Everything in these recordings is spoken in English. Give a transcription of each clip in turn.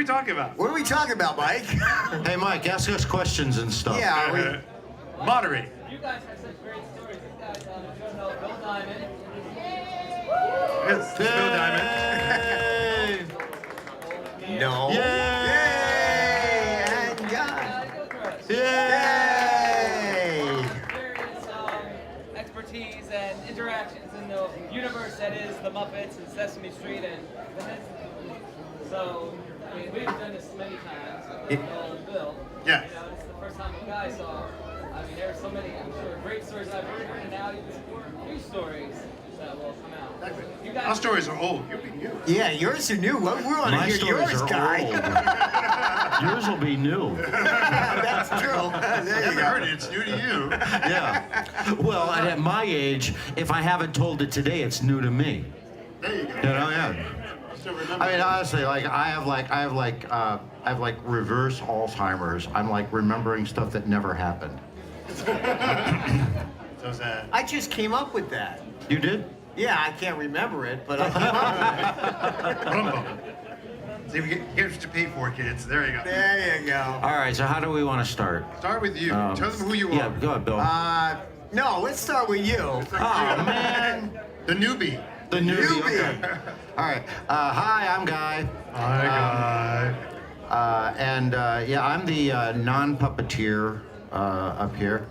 talking about? What are we talking about, Mike? Hey, Mike, ask us questions and stuff. Yeah, Moderate. You guys have such great stories. You guys don't know Bill Diamond. Yes, Bill Diamond. no. Yay! And God. Go for it. Yay! Various expertise and interactions in the universe that is the Muppets and Sesame Street and the Henson. So, I mean, we've done this many times with Bill and Bill. Yeah. You know, it's the first time you guys saw. I mean, there are so many, I'm sure, great stories I've heard, and now you just new stories that will come out. You guys, Our stories are old. You'll be new. Yeah, yours are new. We want to My hear stories yours, are guy. old. Yours will be new. That's true. There you Never go. heard it. It's new to you. Yeah. Well, and at my age, if I haven't told it today, it's new to me. There you go. You know, yeah. Still remember. I mean, honestly, like I have reverse Alzheimer's. I'm like remembering stuff that never happened. So sad. I just came up with that. You did? Yeah, I can't remember it, but I came up Rumbo. See, here's what you pay for, kids. There you go. with it. There you go. All right. So how do we want to start? Start with you. Tell them who you Yeah, are. go ahead, Bill. No, let's start with you. Oh man, The newbie. the newbie. Newbie. Okay. All right. Hi, I'm Guy. Hi, guy. Yeah, I'm the non-puppeteer up here.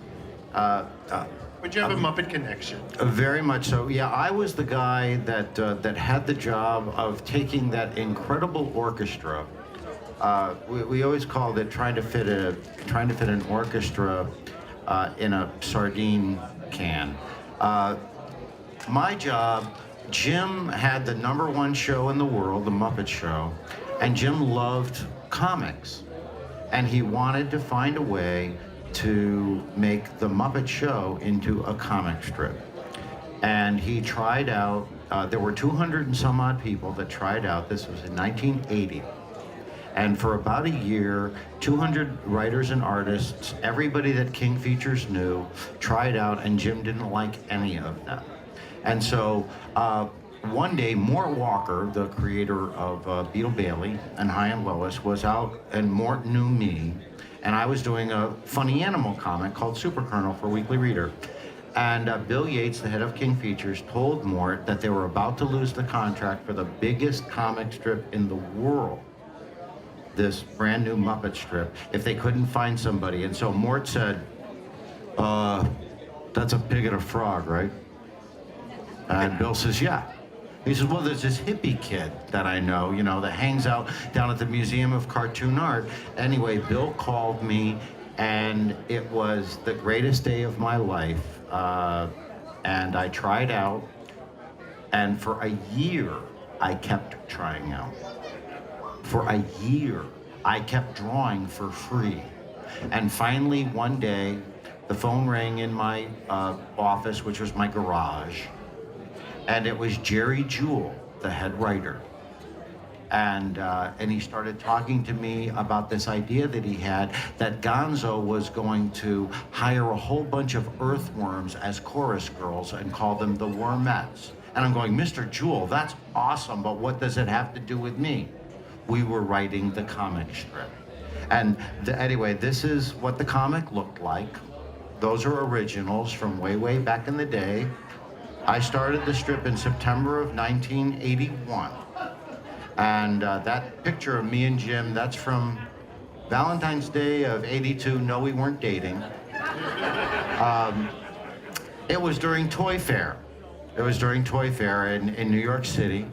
But you have a Muppet connection. Very much so. Yeah, I was the guy that had the job of taking that incredible orchestra. We always called it trying to fit an orchestra in a sardine can. My job. Jim had the #1 show in the world, the Muppet Show, and Jim loved comics, and he wanted to find a way to make the Muppet Show into a comic strip. And he tried out, there were 200 and some odd people that tried out, this was in 1980. And for about a year, 200 writers and artists, everybody that King Features knew, tried out, and Jim didn't like any of them. And so one day, Mort Walker, the creator of Beetle Bailey and High and Lois, was out, and Mort knew me, and I was doing a funny animal comic called Super Colonel for Weekly Reader. And Bill Yates, the head of King Features, told Mort that they were about to lose the contract for the biggest comic strip in the world, this brand new Muppet strip, if they couldn't find somebody. And so Mort said, that's a pig and a frog, right? And Bill says, yeah. He says, well, there's this hippie kid that I know, you know, that hangs out down at the Museum of Cartoon Art. Anyway, Bill called me, and it was the greatest day of my life. And I tried out, and for a year, I kept trying out. For a year, I kept drawing for free. And finally, one day, the phone rang in my office, which was my garage. And it was Jerry Jewell, the head writer. And he started talking to me about this idea that he had, that Gonzo was going to hire a whole bunch of earthworms as chorus girls and call them the Wormettes. And I'm going, Mr. Jewell, that's awesome, but what does it have to do with me? We were writing the comic strip. And anyway, this is what the comic looked like. Those are originals from way, way back in the day. I started the strip in September of 1981. And that picture of me and Jim, that's from Valentine's Day of '82. No, we weren't dating. It was during Toy Fair. It was during Toy Fair in New York City.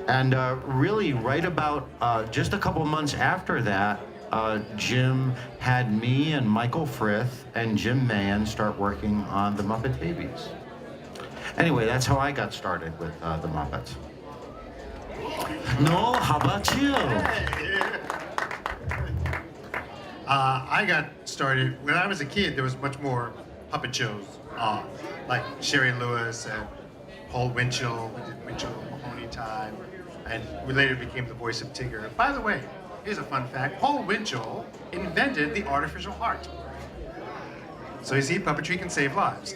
And really, right about just a couple months after that, Jim had me and Michael Frith and Jim Mahan start working on the Muppet Babies. Anyway, that's how I got started with the Muppets. No, how about you? I got started, when I was a kid, there was much more puppet shows on, like Sherry Lewis and Paul Winchell. We did Winchell Mahoney Time, and we later became the voice of Tigger. By the way, here's a fun fact. Paul Winchell invented the artificial heart. So you see, puppetry can save lives.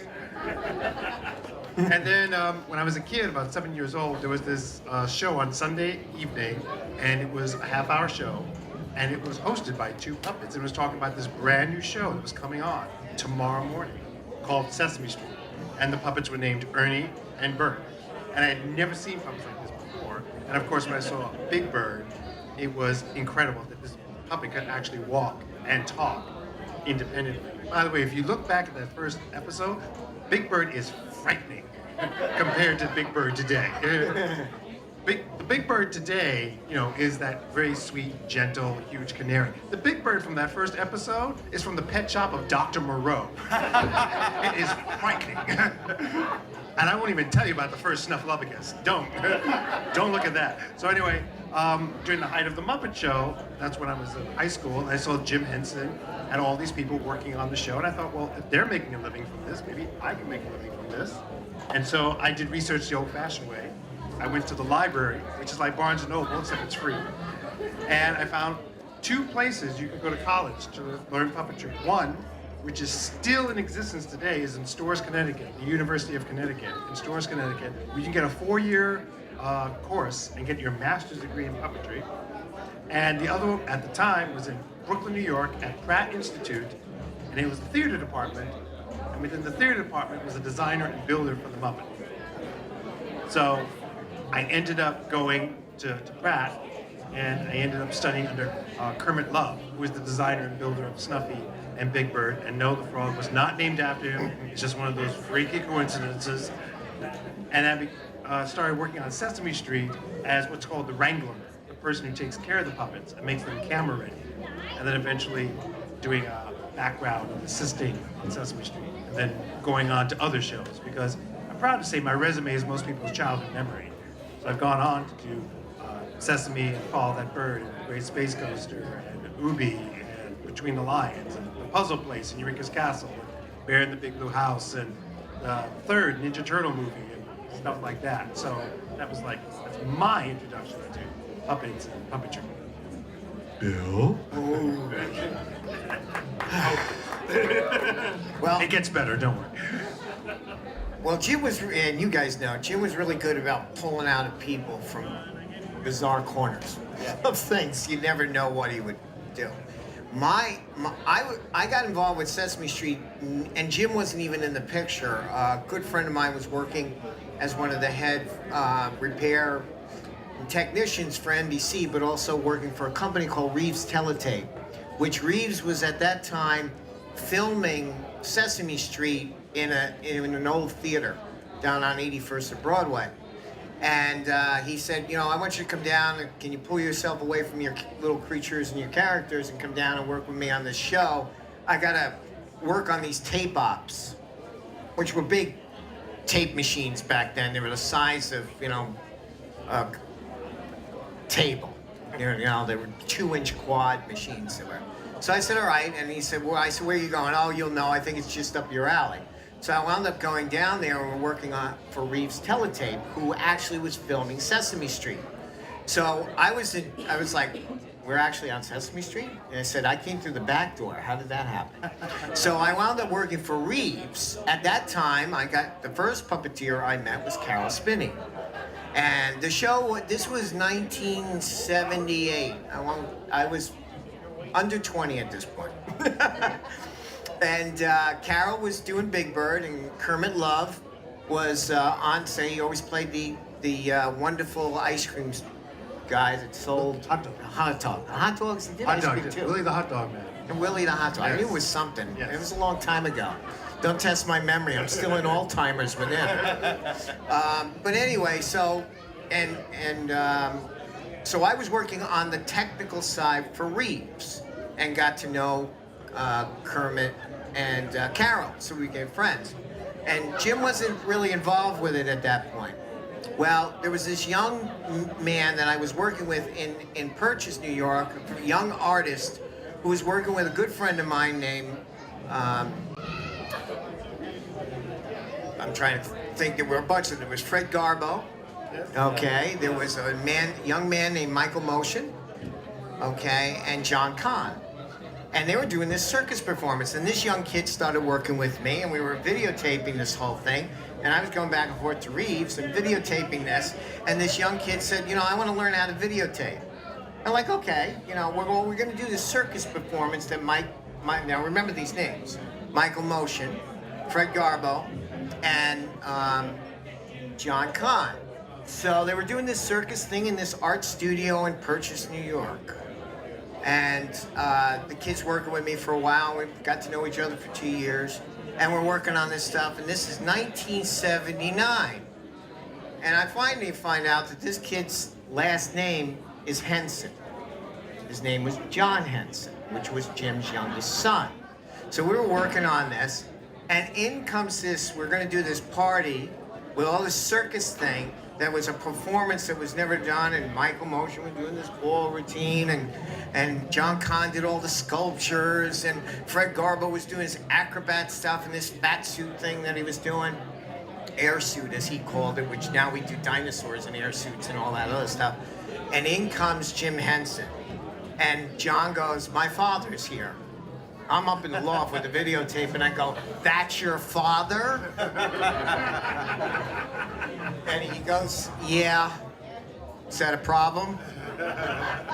And then when I was a kid, about 7 years old, there was this show on Sunday evening, and it was a half-hour show, and it was hosted by two puppets. It was talking about this brand new show that was coming on tomorrow morning called Sesame Street. And the puppets were named Ernie and Bert. And I had never seen puppets like this before. And of course, when I saw Big Bird, it was incredible that this puppet could actually walk and talk independently. By the way, if you look back at that first episode, Big Bird is frightening compared to Big Bird today. The Big Bird today, is that very sweet, gentle, huge canary. The Big Bird from that first episode is from the pet shop of Dr. Moreau. It is frightening. And I won't even tell you about the first Snuffleupagus. Don't look at that. So anyway, during the height of the Muppet Show, that's when I was in high school, and I saw Jim Henson and all these people working on the show, and I thought, well, if they're making a living from this, maybe I can make a living from this. And so I did research the old-fashioned way. I went to the library, which is like Barnes & Noble, except it's free. And I found two places you could go to college to learn puppetry. One, which is still in existence today, is in Storrs, Connecticut, the University of Connecticut, in Storrs, Connecticut, where you can get a 4-year course and get your master's degree in puppetry. And the other, at the time, was in Brooklyn, New York, at Pratt Institute, and it was the theater department. And within the theater department was a designer and builder for the Muppet. So I ended up going to Pratt, and I ended up studying under Kermit Love, who was the designer and builder of Snuffy and Big Bird. And no, the frog was not named after him. It's just one of those freaky coincidences. And I started working on Sesame Street as what's called the Wrangler, the person who takes care of the puppets and makes them camera ready. And then eventually doing a background and assisting on Sesame Street. And then going on to other shows, because I'm proud to say my resume is most people's childhood memory. So I've gone on to do Sesame and Follow That Bird and The Great Space Coaster and Ubi and Between the Lions and The Puzzle Place and Eureka's Castle and Bear in the Big Blue House and the third Ninja Turtle movie and stuff like that. So that's my introduction to puppets and puppetry. Bill? Well, It gets better, don't worry. well, Jim was, and you guys know, Jim was really good about pulling out of people from bizarre corners of things. You never know what he would do. I got involved with Sesame Street, and Jim wasn't even in the picture. A good friend of mine was working as one of the head repair technicians for NBC, but also working for a company called Reeves Teletape, which Reeves was at that time filming Sesame Street in an old theater down on 81st and Broadway. And he said, I want you to come down, and can you pull yourself away from your little creatures and your characters and come down and work with me on this show? I gotta work on these tape ops, which were big tape machines back then. They were the size of, a table. They were 2-inch quad machines. So I said, all right. And he said, where are you going? Oh, you'll know. I think it's just up your alley. So I wound up going down there and we're working for Reeves Teletape, who actually was filming Sesame Street. So I was like, we're actually on Sesame Street? And I said, I came through the back door. How did that happen? So I wound up working for Reeves. At that time, the first puppeteer I met was Carol Spinney. And the show, this was 1978. I was under 20 at this point. And Carol was doing Big Bird, and Kermit Love was on set. He always played the wonderful ice cream guy that sold Hot dog. hot dogs. He did Hot ice dog, cream too. Willie the hot dog man. And Willie the hot dog. I knew it was something. Yes. It was a long time ago. Don't test my memory. I'm still in Alzheimer's with him. But anyway, so I was working on the technical side for Reeves and got to know Kermit and Carol, so we became friends. And Jim wasn't really involved with it at that point. Well, there was this young man that I was working with in Purchase, New York, a young artist who was working with a good friend of mine named, I'm trying to think, there were a bunch of them. There was Fred Garbo, okay, there was a young man named Michael Motion, okay, and John Kahn. And they were doing this circus performance, and this young kid started working with me, and we were videotaping this whole thing. And I was going back and forth to Reeves and videotaping this, and this young kid said, you know, I want to learn how to videotape. I'm like, okay, you know, we're going to do this circus performance that now remember these names, Michael Motion, Fred Garbo, and John Kahn. So they were doing this circus thing in this art studio in Purchase, New York. And the kids working with me for a while. We got to know each other for 2 years. And we're working on this stuff. And this is 1979. And I finally find out that this kid's last name is Henson. His name was John Henson, which was Jim's youngest son. So we were working on this. And in comes this, we're going to do this party with all this circus thing. That was a performance that was never done, and Michael Motion was doing this ball routine, and John Kahn did all the sculptures, and Fred Garbo was doing his acrobat stuff and this fat suit thing that he was doing, air suit as he called it, which now we do dinosaurs and air suits and all that other stuff. And in comes Jim Henson, and John goes, "My father's here." I'm up in the loft with the videotape, and I go, "That's your father?" And he goes, "Yeah." Is that a problem?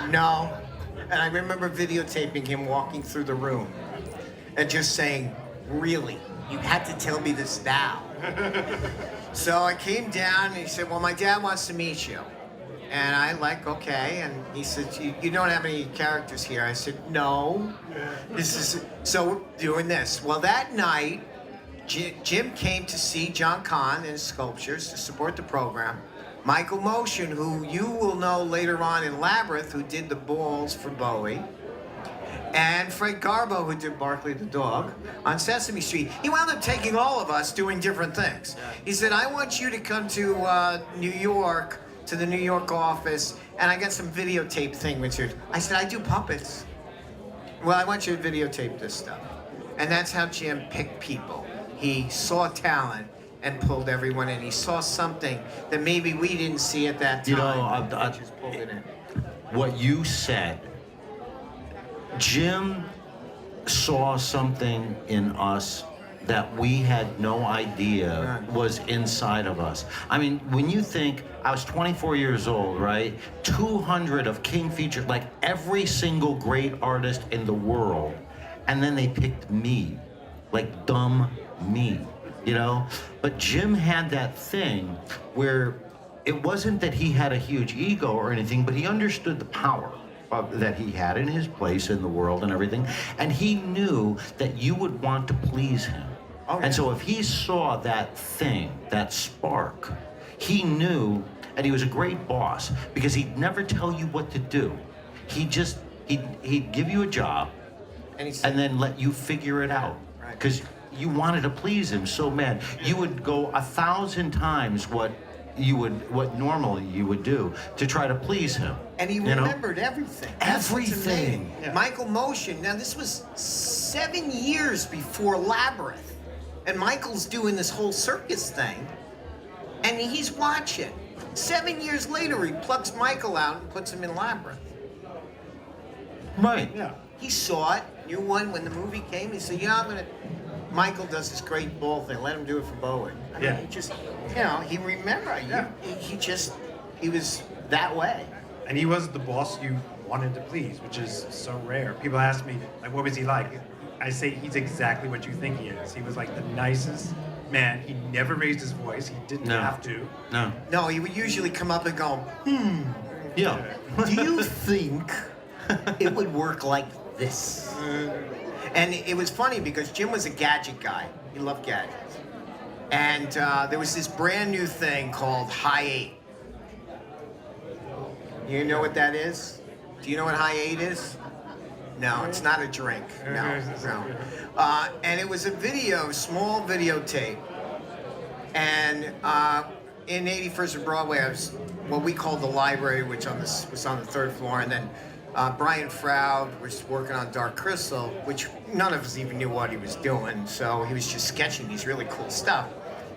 No. And I remember videotaping him walking through the room and just saying, "Really? You had to tell me this now." So I came down, and he said, "Well, my dad wants to meet you." And I like, okay. And he said, you don't have any characters here. I said, no. So we're doing this. Well, that night, Jim came to see John Kahn and his sculptures to support the program. Michael Motion, who you will know later on in Labyrinth, who did the balls for Bowie. And Fred Garbo, who did Barkley the Dog on Sesame Street. He wound up taking all of us doing different things. He said, I want you to come to New York, to the New York office, and I got some videotape thing with you. I said, I do puppets. Well, I want you to videotape this stuff. And that's how Jim picked people. He saw talent and pulled everyone in. He saw something that maybe we didn't see at that time. You know, I just pulled it in. What you said, Jim saw something in us that we had no idea was inside of us. I mean, when you think, I was 24 years old, right? 200 of King featured, like every single great artist in the world, and then they picked me, like dumb me, you know? But Jim had that thing where it wasn't that he had a huge ego or anything, but he understood the power that he had in his place in the world and everything, and he knew that you would want to please him. Oh, yeah. And so if he saw that thing, that spark, he knew, and he was a great boss, because he'd never tell you what to do. He'd give you a job, and then let you figure it out. Because you wanted to please him so bad. You would go 1,000 times what normally you would do to try to please him. And he remembered everything. Everything. Yeah. Michael Motion. Now this was 7 years before Labyrinth. And Michael's doing this whole circus thing. And he's watching. 7 years later, he plucks Michael out and puts him in Labyrinth. Right. Yeah. He saw it, knew one when the movie came. He said, Michael does this great ball thing. Let him do it for Bowie. I mean, he just, he remembered. Yeah. He was that way. And he was the boss you wanted to please, which is so rare. People ask me, like, what was he like? I say he's exactly what you think he is. He was like the nicest man. He never raised his voice. He didn't have to. No, he would usually come up and go, Yeah. do you think it would work like this? And it was funny because Jim was a gadget guy. He loved gadgets. And there was this brand new thing called High 8. You know what that is? Do you know what High 8 is? No, it's not a drink. No. And it was a small videotape. And in 81st and Broadway, I was what we called the library, which was on the third floor. And then Brian Froud was working on Dark Crystal, which none of us even knew what he was doing. So he was just sketching these really cool stuff.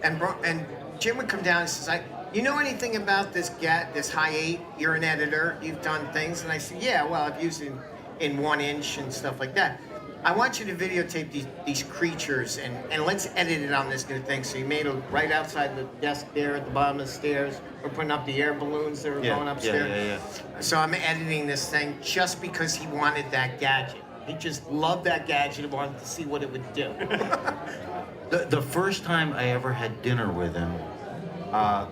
And Jim would come down and says, you know anything about this High 8? You're an editor. You've done things. And I said, yeah, well, I've used it in 1 inch and stuff like that. I want you to videotape these creatures and let's edit it on this new thing. So you made it right outside the desk there at the bottom of the stairs. We're putting up the air balloons that were going upstairs. Yeah. So I'm editing this thing just because he wanted that gadget. He just loved that gadget and wanted to see what it would do. The first time I ever had dinner with him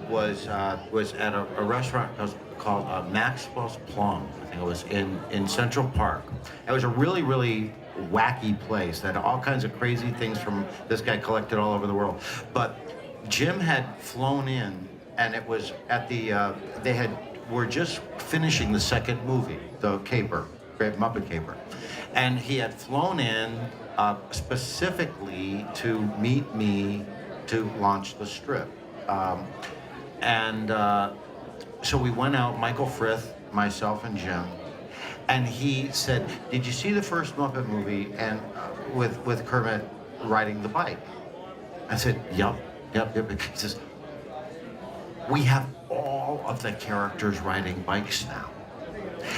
was at a restaurant called Maxwell's Plum. I think it was in Central Park. It was a really, really wacky place that had all kinds of crazy things from this guy collected all over the world. But Jim had flown in, and it was at the were just finishing the second movie, the Caper, Great Muppet Caper, and he had flown in specifically to meet me to launch the strip. So we went out, Michael Frith, myself, and Jim, and he said, "Did you see the first Muppet movie?" And with Kermit riding the bike. I said, "Yep." He says, "We have all of the characters riding bikes now,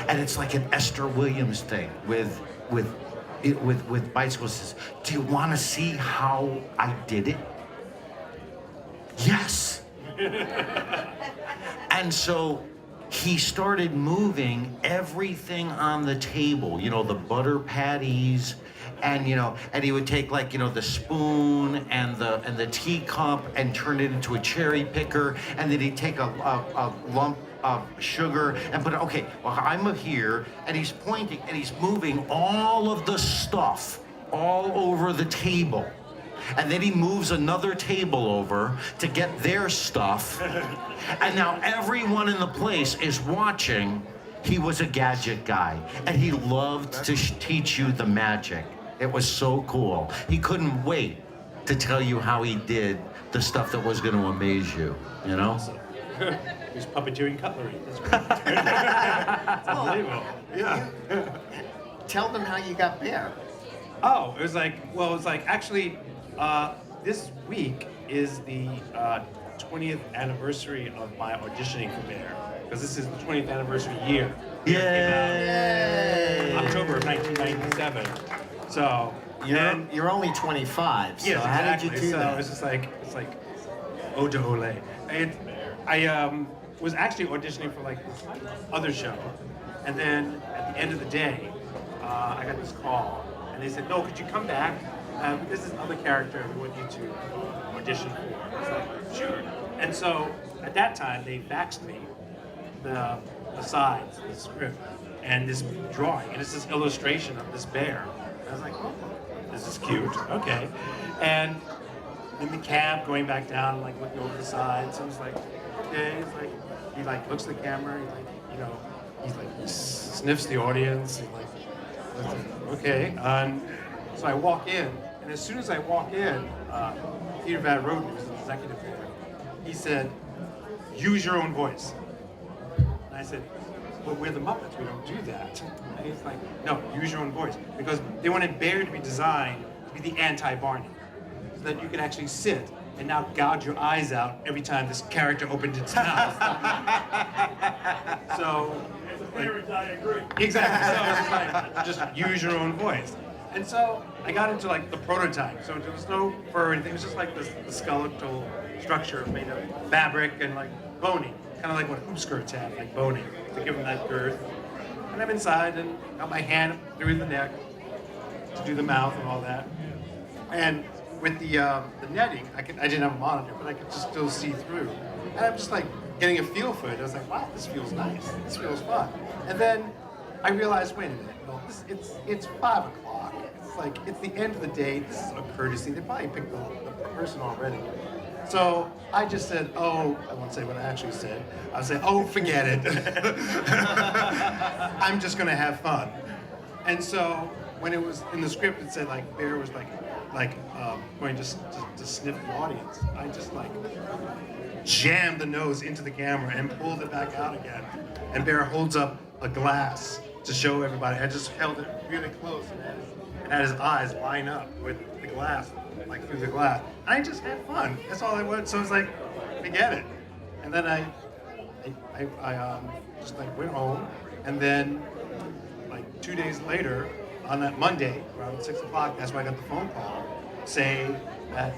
and it's like an Esther Williams thing with bicycles." He says, "Do you want to see how I did it?" Yes. And so he started moving everything on the table, the butter patties, and and he would take the spoon and the teacup and turn it into a cherry picker, and then he'd take a lump of sugar and put it, okay, well, I'm here, and he's pointing and he's moving all of the stuff all over the table. And then he moves another table over to get their stuff. And now everyone in the place is watching. He was a gadget guy, and he loved to teach you the magic. It was so cool. He couldn't wait to tell you how he did the stuff that was going to amaze you, He's puppeteering cutlery. That's great. It's unbelievable. Yeah. Tell them how you got Bear. Oh, it was actually, this week is the 20th anniversary of my auditioning for Bear, because this is the 20th anniversary year. Yay! It came out October of 1997. So You're only 25. So yes, how exactly. did you do so that? it's just like ode to Ole. I was actually auditioning for this other show, and then at the end of the day, I got this call, and they said, "No, could you come back? This is another character we want you to audition for." I was like, "Sure." And so at that time, they faxed me the sides, the script, and this drawing, and it's this illustration of this bear. And I was like, "Oh, this is cute. Okay." And in the cab, going back down, looking over the sides, I was like, "Okay." It's like he looks at the camera. He sniffs the audience. Okay. And so I walk in, and as soon as I walk in, Peter Van Roden, who's the executive there, he said, "Use your own voice." And I said, "But we're the Muppets. We don't do that." And he's like, "No, use your own voice," because they wanted Bear to be designed to be the anti-Barney, so that you could actually sit and now gouge your eyes out every time this character opened its mouth. So, I agree. exactly. So it's just use your own voice. And so I got into the prototype. So there was no fur or anything. It was just the skeletal structure made of fabric and boning, kind of like what hoop skirts have, boning, to give them that girth. And I'm inside and got my hand through the neck to do the mouth and all that. And with the netting, I didn't have a monitor, but I could just still see through. And I'm just getting a feel for it. I was like, wow, this feels nice. This feels fun. And then I realized, wait a minute, it's 5 o'clock. It's the end of the day. This is a courtesy. They probably picked the person already. So I just said, oh, I won't say what I actually said. I said, oh, forget it. I'm just gonna have fun. And so when it was in the script, it said Bear was going to sniff the audience. I just jammed the nose into the camera and pulled it back out again. And Bear holds up a glass to show everybody. I just held it really close and had his eyes line up with the glass, through the glass. I just had fun. That's all I wanted. So I was forget it. And then I just went home, and then 2 days later, on that Monday around 6 o'clock, that's when I got the phone call saying that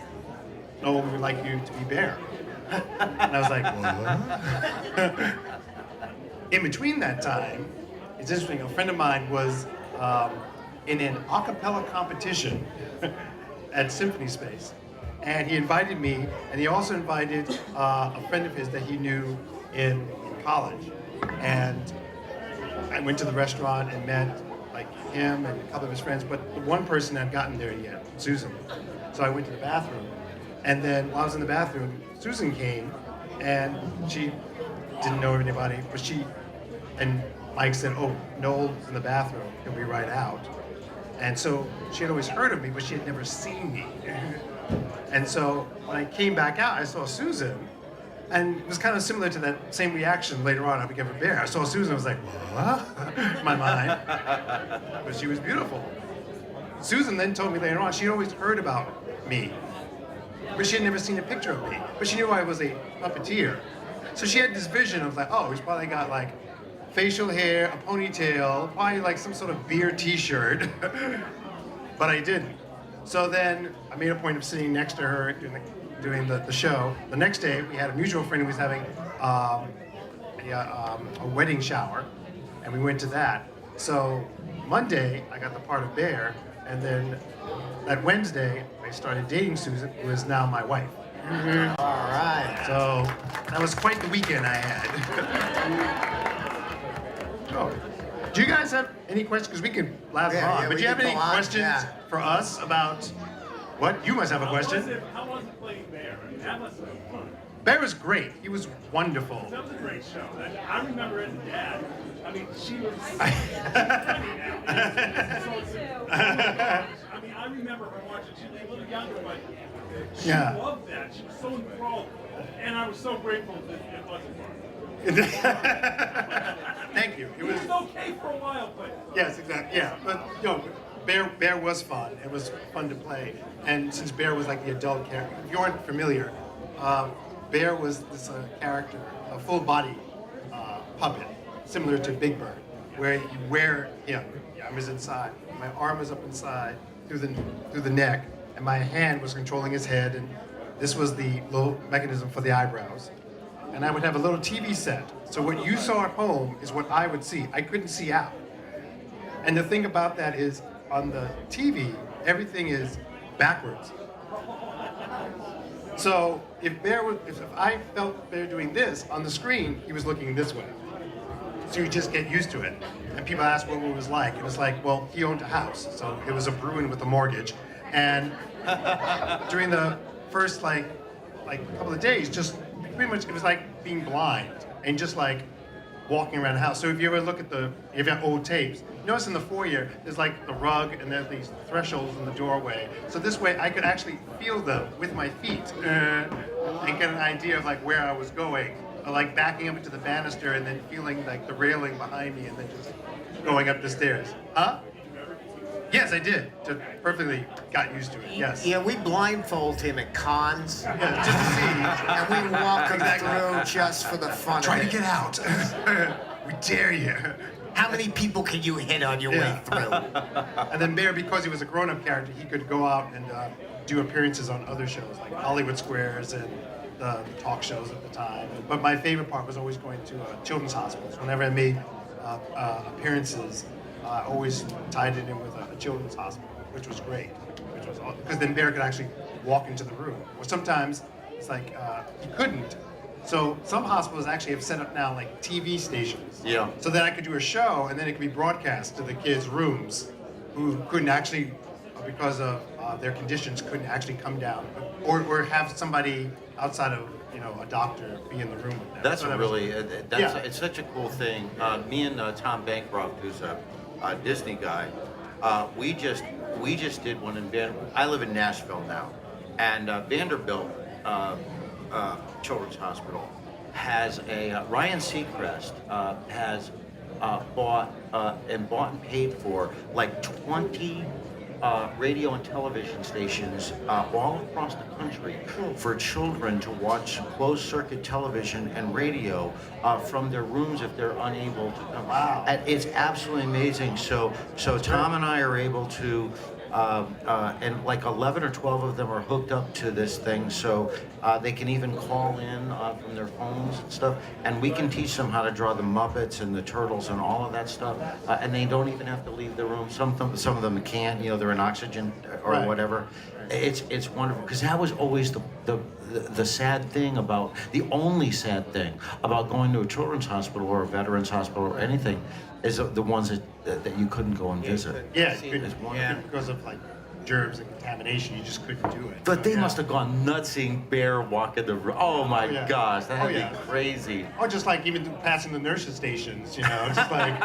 no one would like you to be Bear. And I was like, what? In between that time, it's interesting, a friend of mine was in an a cappella competition at Symphony Space. And he invited me, and he also invited a friend of his that he knew in college. And I went to the restaurant and met like him and a couple of his friends, but the one person hadn't gotten there yet, Susan. So I went to the bathroom, and then while I was in the bathroom, Susan came, and she didn't know anybody, but and Mike said, oh, Noel's in the bathroom, he'll be right out. And so she had always heard of me, but she had never seen me. And so when I came back out, I saw Susan, and it was kind of similar to that same reaction later on. I became a bear. I saw Susan, I was like, what? In my mind. But she was beautiful. Susan then told me later on, she'd always heard about me, but she had never seen a picture of me. But she knew I was a puppeteer. So she had this vision of like, oh, he's probably got like facial hair, a ponytail, probably like some sort of beer t-shirt. But I didn't. So then I made a point of sitting next to her doing the show. The next day, we had a mutual friend who was having a wedding shower, and we went to that. So Monday, I got the part of Bear, and then that Wednesday, I started dating Susan, who is now my wife. All right. So that was quite the weekend I had. Oh. Do you guys have any questions? Because we can blast on. Yeah, but do you have any questions yeah. for us about what? You must have a question. How was it playing Bear? I mean, that must have been fun. Bear was great. He was wonderful. That was a great show. I remember as a dad. I mean, she was. I mean, I remember her watching. She was a little younger, but she Yeah. loved that. She was so enthralled, and I was so grateful that it wasn't fun. Thank you. It was okay for a while, but Yes, exactly. Yeah, but Bear was fun. It was fun to play, and since Bear was like the adult character, if you aren't familiar, Bear was this character, a full body puppet, similar to Big Bird, where you wear him. I was inside. My arm was up inside through the neck, and my hand was controlling his head, and this was the little mechanism for the eyebrows. And I would have a little TV set. So what you saw at home is what I would see. I couldn't see out. And the thing about that is, on the TV, everything is backwards. So if I felt Bear doing this on the screen, he was looking this way. So you just get used to it. And people ask what it was like, and it's like, well, he owned a house, so it was a Bruin with a mortgage. And during the first like couple of days, just pretty much it was like being blind and just like walking around the house. So if you ever look at if you have old tapes, notice in the foyer there's like the rug and there's these thresholds in the doorway. So this way I could actually feel them with my feet and get an idea of like where I was going. Or like backing up into the banister and then feeling like the railing behind me and then just going up the stairs. Huh? Yes, I did. Just perfectly got used to it. Yes. Yeah, we blindfold him at cons, Yeah, just to see. and we walk him through just for the fun Try of to it. get out. We dare you. How many people can you hit on your way through? And then Bear, because he was a grown-up character, he could go out and do appearances on other shows like Hollywood Squares and the talk shows at the time. But my favorite part was always going to children's hospitals. Whenever I made appearances, I always tied it in with a children's hospital, which was great. Because then Bear could actually walk into the room. Or sometimes it's like he couldn't. So some hospitals actually have set up now like TV stations. Yeah. So that I could do a show and then it could be broadcast to the kids' rooms who couldn't actually, because of their conditions, couldn't actually come down. Or have somebody outside of, a doctor be in the room with them. That's So that really, was, it's such a cool thing. Me and Tom Bancroft, who's a Disney guy, we just did one in Vanderbilt. I live in Nashville now, and Vanderbilt Children's Hospital has Ryan Seacrest has bought and paid for like 20 radio and television stations all across the country for children to watch closed-circuit television and radio from their rooms if they're unable to come. Wow. And it's absolutely amazing. So Tom and I are able to. And like 11 or 12 of them are hooked up to this thing, so they can even call in from their phones and stuff, and we can teach them how to draw the Muppets and the Turtles and all of that stuff, and they don't even have to leave the room. Some of them can't, they're in oxygen or Right. whatever. It's wonderful, because that was always the sad thing about, the only sad thing about going to a children's hospital or a veterans hospital or anything, is the ones that you couldn't go and visit. Yeah, See, you couldn't, yeah. because of like germs and contamination, you just couldn't do it. But they Yeah. must have gone nuts seeing Bear walk in the room. Oh my Oh, yeah. gosh, that had Oh, to yeah. be crazy. Or just like even passing the nurses' stations, just like,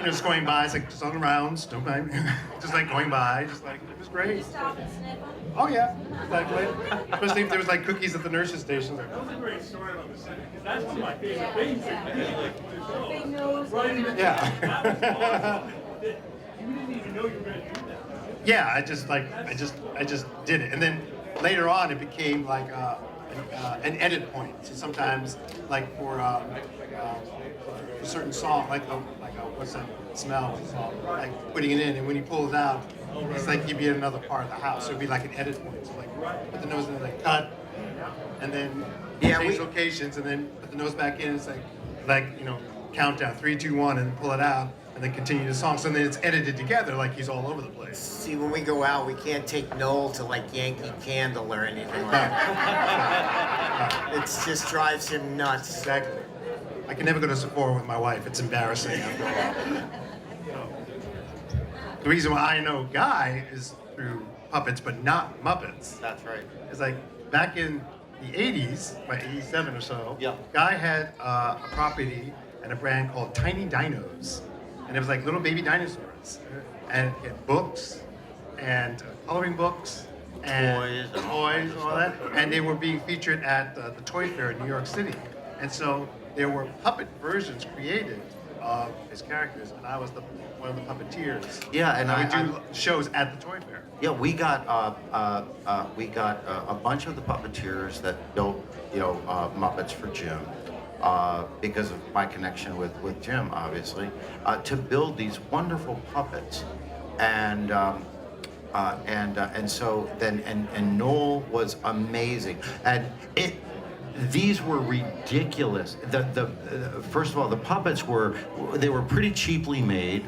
just going by, it's like just on the rounds, don't mind, just like going by, just like, it was great. Stop and sniff them. Oh yeah, exactly. Especially if there was like cookies at the nurses' stations. Like, That was a great story about the city, because that's one of my favorite things. Big nose. Right in the yeah. That was awesome. You didn't even know you were going to do that. Yeah, I just did it, and then later on it became like an edit point. So sometimes, like for a certain song, like what's that smell song, like putting it in, and when you pull it out, it's like you'd be in another part of the house. So it'd be like an edit point. So like put the nose in, like cut, and then Yeah, change we- locations, and then put the nose back in. It's like countdown 3, 2, 1, and then pull it out. And then continue the song, so then it's edited together like he's all over the place. See, when we go out, we can't take Noel to like Yankee Candle or anything like that. It just drives him nuts. Exactly. I can never go to Sephora with my wife. It's embarrassing after a while. The reason why I know Guy is through puppets, but not Muppets. That's right. It's like back in the 80s, by 87 or so, Yeah. Guy had a property and a brand called Tiny Dinos. And it was like little baby dinosaurs. And it had books and coloring books and toys and all that. And they were being featured at the Toy Fair in New York City. And so there were puppet versions created of his characters, and I was one of the puppeteers. Yeah, and I I- would do shows at the Toy Fair. Yeah, we got a bunch of the puppeteers that built Muppets for Jim. Because of my connection with Jim, obviously, to build these wonderful puppets, and so then Noel was amazing, and these were ridiculous. First of all, the puppets were pretty cheaply made,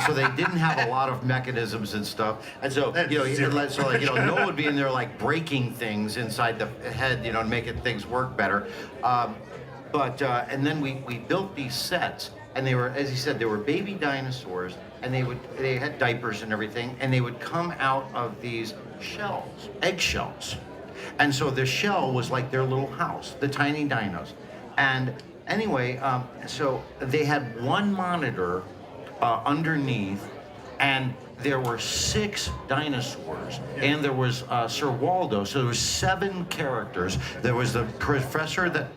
so they didn't have a lot of mechanisms and stuff. And so Noel would be in there like breaking things inside the head, to make things work better. And then we built these sets, and they were, as he said, they were baby dinosaurs, and they had diapers and everything, and they would come out of these shells, eggshells. And so the shell was like their little house, the tiny dinos. And anyway, so they had one monitor underneath, and there were 6 dinosaurs, and there was Sir Waldo, so there was 7 characters. There was the professor that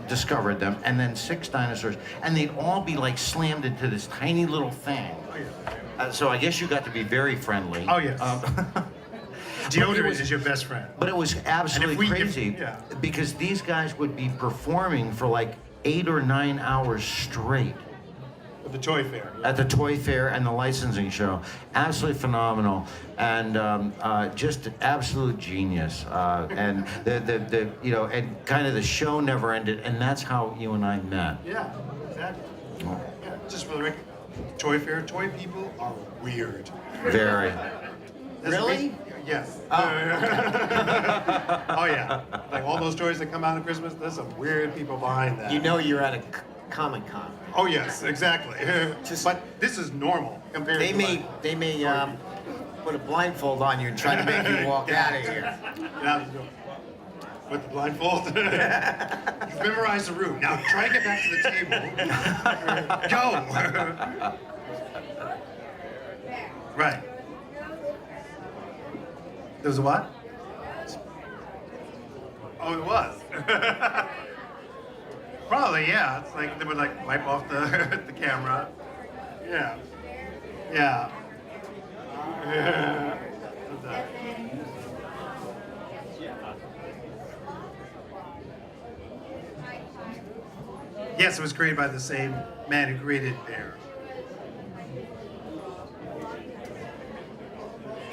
discovered them, and then 6 dinosaurs, and they'd all be like slammed into this tiny little thing. So I guess you got to be very friendly. Oh, yes. Deodorant was- is your best friend. But it was absolutely crazy, yeah. because these guys would be performing for like 8 or 9 hours straight At the Toy Fair. at the Toy Fair and the licensing show. Absolutely phenomenal, and just absolute genius. And and kind of the show never ended, and that's how you and I met. Yeah, exactly. Oh, Yeah, just for the record, Toy Fair, toy people are weird. very. That's Really? me- Yes. Oh, yeah. Like all those toys that come out at Christmas, there's some weird people behind that. You're at a Comic-Con. Oh, yes, exactly. Just- But this is normal compared They to may put a blindfold on you and try to make you walk out of here. Now you go. With the blindfold. You've memorized the route. Now try to get back to the table. Go. Right. There was a what? Oh, it was. Probably, yeah. It's like they would like wipe off the the camera. Yeah. Yeah. Yes, it was created by the same man who created Bear.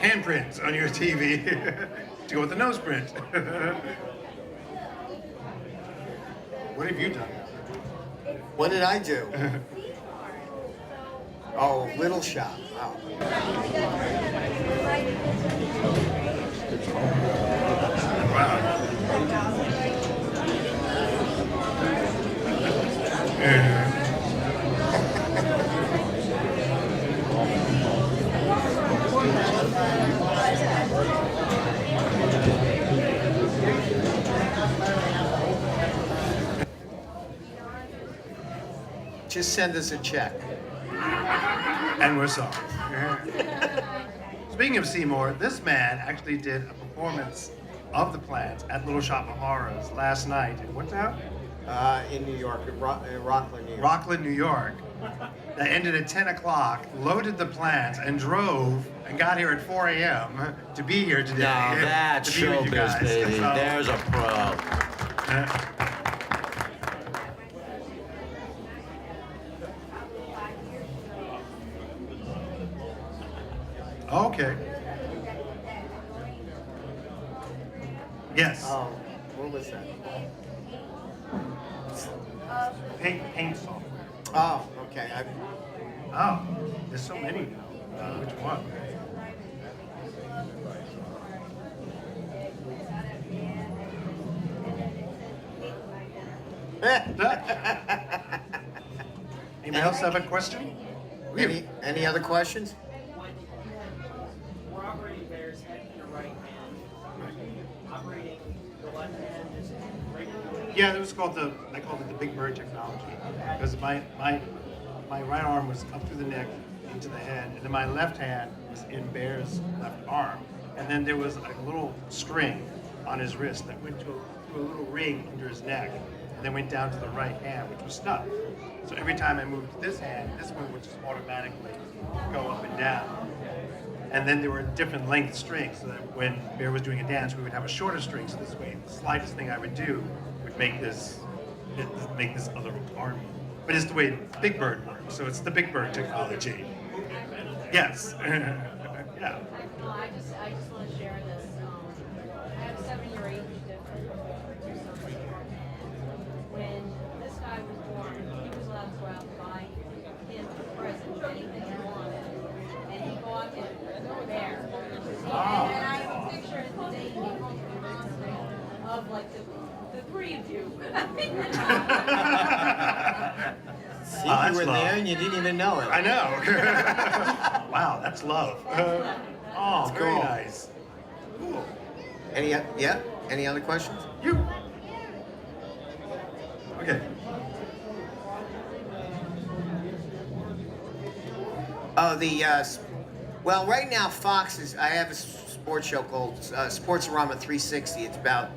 Handprints on your TV to go with the nose print. What have you done? What did I do? Oh, Little Shop. Oh. Just send us a check. And we're sorry. Speaking of Seymour, this man actually did a performance of the Plants at Little Shop of Horrors last night. In what town? In New York, in Rockland, New York. Rockland, New York. That ended at 10 o'clock, loaded the Plants, and drove and got here at 4 a.m. to be here today. Now that's to be with you showbiz, guys. baby. So, There's a pro. Okay. Yes. Oh, what was that? Paint software. Oh, okay. Oh, there's so many now. Which one? Anybody else have a question? Any other questions? We're operating Bear's head in the right hand. Operating the left hand is right. Yeah, it was called I called it the Big Bird technology because my right arm was up through the neck into the head, and then my left hand was in Bear's left arm, and then there was a little string on his wrist that went to a little ring under his neck, and then went down to the right hand, which was stuck. So every time I moved this hand, this one would just automatically go up and down. And then there were different length strings, so that when Bear was doing a dance, we would have a shorter string. So this way, the slightest thing I would do would make this other arm. But it's the way Big Bird works. So it's the Big Bird technology. Yes. Yeah. Well, I just want to share this. I have a 7-year age difference. When this guy was born, he was allowed to go out and buy him a present, anything he wanted, and he bought him a bear. And I have a picture the day he came home from the hospital of like the three of you. See, that's you were love. there and you didn't even know it. I know. Wow, that's love. Oh, very cool. nice. Cool. Any other questions? You. Okay. Oh, well, right now Fox is. I have a sports show called Sports-Arama 360. It's about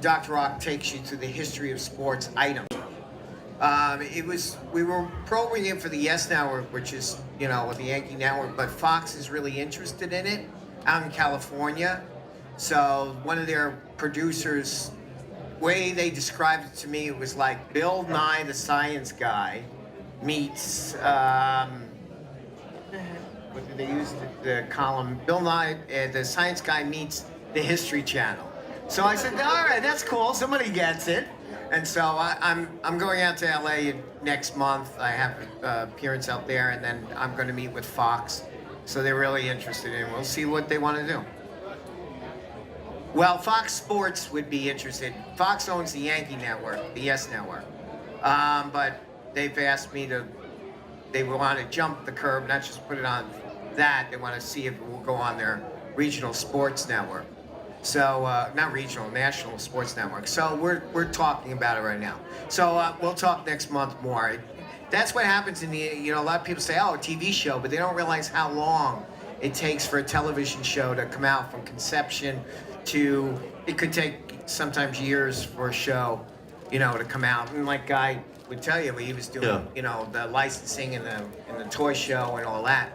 Dr. Rock takes you through the history of sports items. We were programming it for the Yes Network, which is with the Yankee Network, but Fox is really interested in it out in California. So one of their producers, way they described it to me, it was like Bill Nye the Science Guy meets what did they use the column? Bill Nye the Science Guy meets the History Channel. So I said, all right, that's cool. Somebody gets it. And so I'm going out to LA next month. I have an appearance out there, and then I'm going to meet with Fox. So they're really interested in it. We'll see what they want to do. Well, Fox Sports would be interested. Fox owns the Yankee Network, the Yes Network. But they've asked me they want to jump the curve, not just put it on that. They want to see if it will go on their regional sports network. So, not regional, national sports network. So we're talking about it right now. So we'll talk next month more. That's what happens in the, a lot of people say, oh, a TV show, but they don't realize how long it takes for a television show to come out from conception to, it could take sometimes years for a show, to come out. And like Guy would tell you, when he was doing, the licensing and the toy show and all that.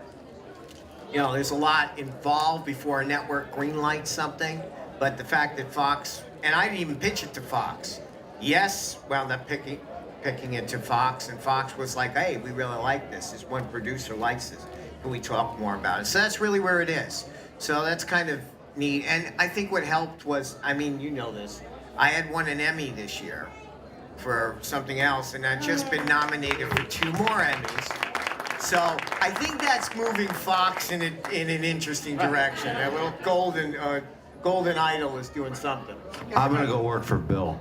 There's a lot involved before a network greenlights something, but the fact that Fox, and I didn't even pitch it to Fox. Yes, wound up picking it to Fox, and Fox was like, hey, we really like this. This one producer likes this. Can we talk more about it? So that's really where it is. So that's kind of neat. And I think what helped was, I mean, you know this, I had won an Emmy this year for something else, and I've just been nominated for 2 more Emmys. So I think that's moving Fox in an interesting direction. A little golden idol is doing something. I'm gonna go work for Bill.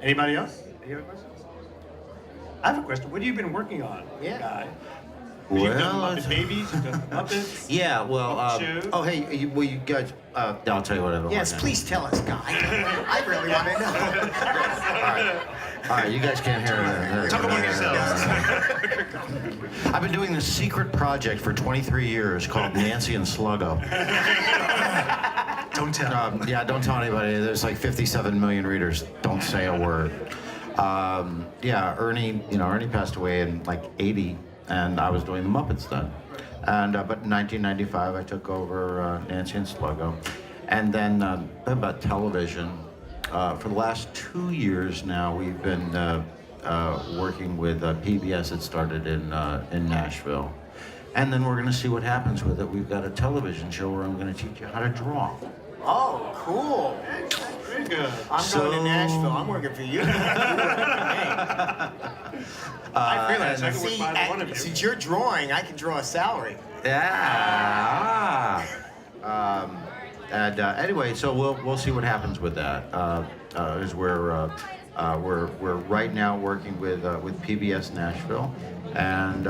Anybody else? Any other questions? I have a question. What have you been working on, Yeah. guy? You've done Well, Muppet Babies, you've done Muppets. yeah, well, Shows? oh, hey, you guys, I'll tell you what I've been Yes, working on. please tell us, Guy. I really want to know. All right, you guys can't hear that. Talk among yourselves. I've been doing this secret project for 23 years called Nancy and Sluggo. Don't tell. Yeah, don't tell anybody. There's like 57 million readers. Don't say a word. Yeah, Ernie passed away in like 80, and I was doing the Muppets then. And but in 1995, I took over Nancy and Sluggo, and then about television. For the last 2 years now, we've been working with PBS. It started in Nashville, and then we're going to see what happens with it. We've got a television show where I'm going to teach you how to draw. Oh, cool. Very good. I'm going to Nashville. I'm working for you. I freelance. I can work See, for either one of you. since you're drawing, I can draw a salary. Yeah. And anyway, so we'll see what happens with that. Is we're right now working with PBS Nashville, and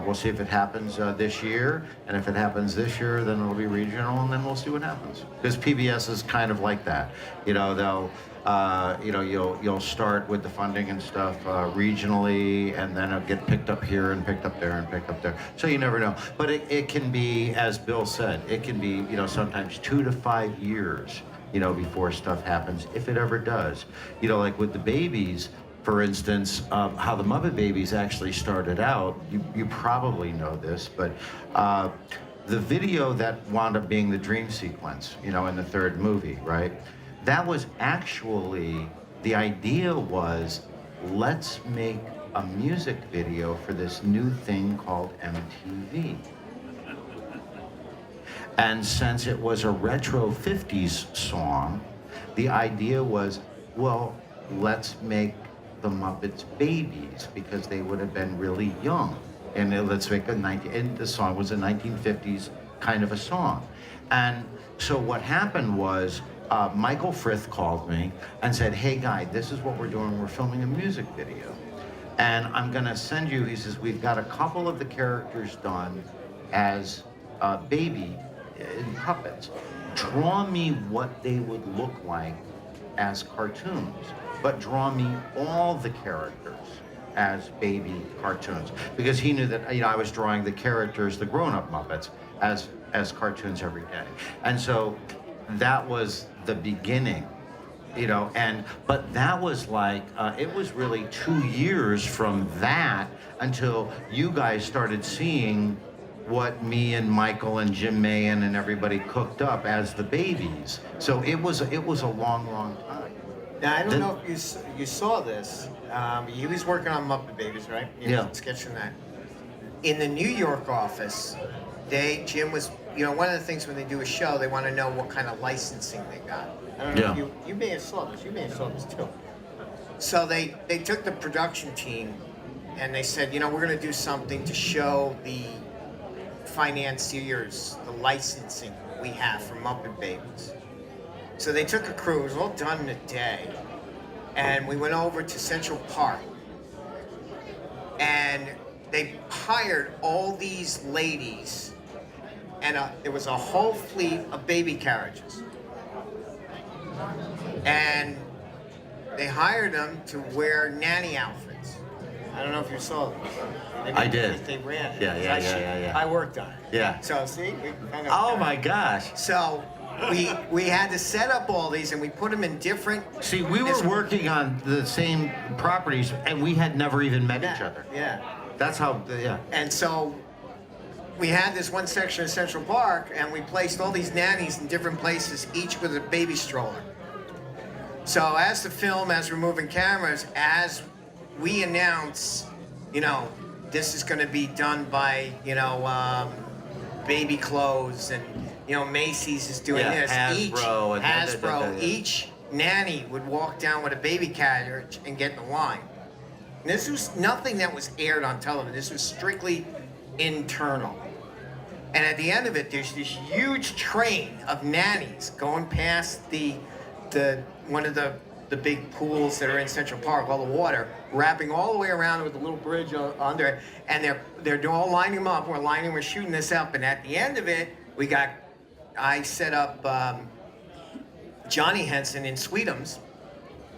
we'll see if it happens this year. And if it happens this year, then it'll be regional, and then we'll see what happens. Because PBS is kind of like that. You know, they'll. You'll start with the funding and stuff regionally, and then it'll get picked up here and picked up there and picked up there. So you never know. But it can be, as Bill said, it can be, sometimes 2 to 5 years, before stuff happens, if it ever does. Like with the babies, for instance, how the Muppet Babies actually started out, you probably know this, but the video that wound up being the dream sequence, in the 3rd movie, right? That was actually, the idea was, let's make a music video for this new thing called MTV. And since it was a retro 50s song, the idea was, well, let's make the Muppets babies, because they would have been really young. And let's make and the song was a 1950s kind of a song. And so what happened was, Michael Frith called me and said, hey, Guy, this is what we're doing. We're filming a music video. And I'm going to send you, he says, we've got a couple of the characters done as baby in puppets. Draw me what they would look like as cartoons, but draw me all the characters as baby cartoons. Because he knew that, I was drawing the characters, the grown-up Muppets, as cartoons every day. And so that was the beginning, but that was like, it was really 2 years from that until you guys started seeing what me and Michael and Jim Mahan and everybody cooked up as the babies. So it was a long, long time. Now, I don't know if you saw this. He was working on Muppet Babies, right? He was sketching that. In the New York office, Jim was, one of the things when they do a show, they want to know what kind of licensing they got. I don't know if you may have saw this. You may have saw this too. So they took the production team and they said, we're going to do something to show the financiers the licensing we have for Muppet Babies. So they took a crew. It was all done in a day. And we went over to Central Park. And they hired all these ladies, and there was a whole fleet of baby carriages. And they hired them to wear nanny outfits. I don't know if you saw them. I did. They ran it. Yeah. I worked on it. Yeah. So see, we kind of. Oh my gosh. So we had to set up all these, and we put them in different. See, we were working on the same properties, and we had never even met each other. Yeah. That's how, And so we had this one section of Central Park, and we placed all these nannies in different places, each with a baby stroller. So as the film, as we're moving cameras, as we announce, you know, this is going to be done by, you know, Baby Clothes, and you know, Macy's is doing Yeah, this. Hasbro and Hasbro, each nanny would walk down with a baby carriage and get in the line. And this was nothing that was aired on television. This was strictly internal. And at the end of it, there's this huge train of nannies going past the one of the big pools that are in Central Park, all the water, wrapping all the way around with a little bridge under it, and they're all lining them up. We're shooting this up, and at the end of it, I set up Johnny Henson in Sweetums,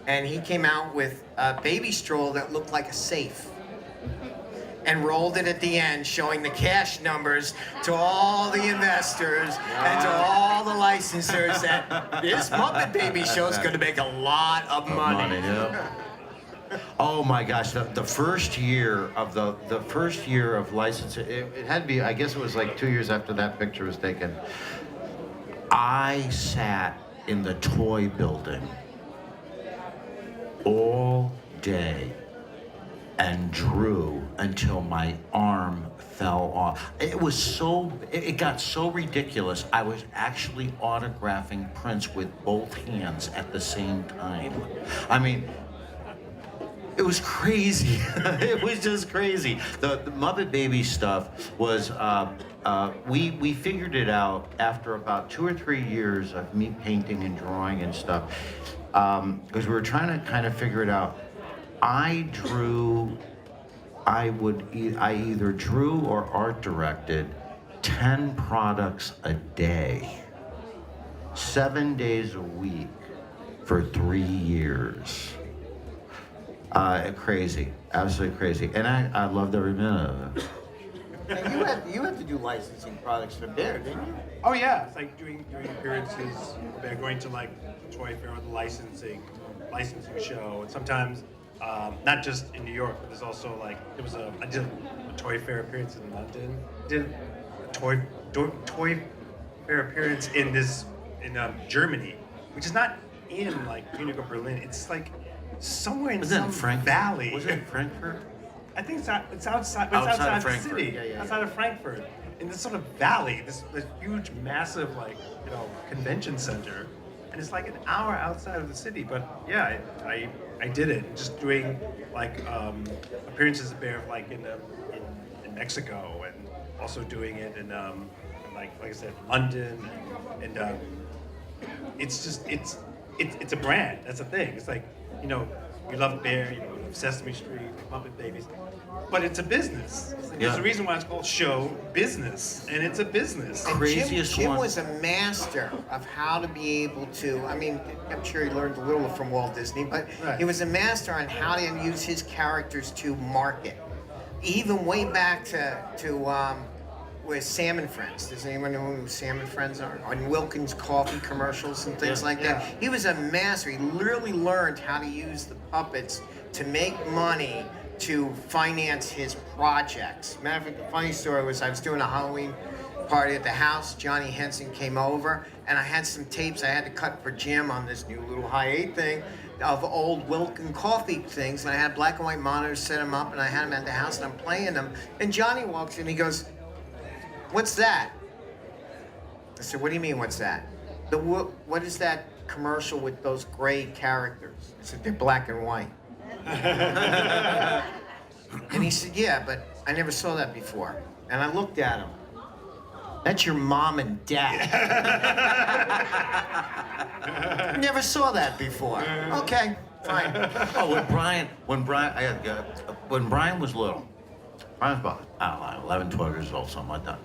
and he came out with a baby stroll that looked like a safe, and rolled it at the end, showing the cash numbers to all the investors and to all the licensors that this Muppet Baby show is going to make a lot of money. Yeah. Oh my gosh, the first year of the first year of licensing, it had to be, I guess it was like 2 years after that picture was taken. I sat in the toy building all day and drew until my arm fell off. It got so ridiculous, I was actually autographing prints with both hands at the same time. I mean, it was crazy. It was just crazy. The Muppet Baby stuff was, we figured it out after about 2 or 3 years of me painting and drawing and stuff, because we were trying to kind of figure it out. I either drew or art directed 10 products a day, 7 days a week for 3 years. Crazy, absolutely crazy. And I loved every minute of it. And you had to do licensing products for Bear, didn't you? Oh yeah, it's like doing appearances. They're going to like Toy Fair with the licensing show, and sometimes not just in New York, but there's also like I did a Toy Fair appearance in London. Did a Toy Fair appearance in Germany, which is not in like Munich or Berlin. It's like somewhere in some valley. Was it in Frankfurt? I think it's outside Outside of the Frankfurt. city, outside of Frankfurt, in this sort of valley, this huge, massive, like, you know, convention center, and it's like an hour outside of the city. But yeah, I did it, just doing like appearances there, like in Mexico, and also doing it in like I said, London, and it's a brand. That's a thing. It's like, you know, you love Bear, you know, you love Sesame Street, Muppet Babies, but it's a business. There's a reason why it's called show business, and it's a business. And Craziest Jim one. was a master of how to be able to, I mean, I'm sure he learned a little from Walt Disney, but Right. he was a master on how to use his characters to market. Even way back to with Sam and Friends. Does anyone know who Sam and Friends are? On Wilkins coffee commercials and things like that. He was a master. He literally learned how to use the puppets to make money to finance his projects. Matter of fact, the funny story was I was doing a Halloween party at the house. Johnny Henson came over, and I had some tapes I had to cut for Jim on this new little high-8 thing of old Wilkin coffee things, and I had black and white monitors, set them up, and I had them at the house, and I'm playing them. And Johnny walks in, he goes, "What's that?" I said, "What do you mean, what's that?" What is that commercial with those gray characters? I said, "They're black and white." And he said, "Yeah, but I never saw that before." And I looked at him. "That's your mom and dad." Never saw that before. Okay, fine. Oh, when Brian was little, Brian was about, I don't know, 11, 12 years old, something like that.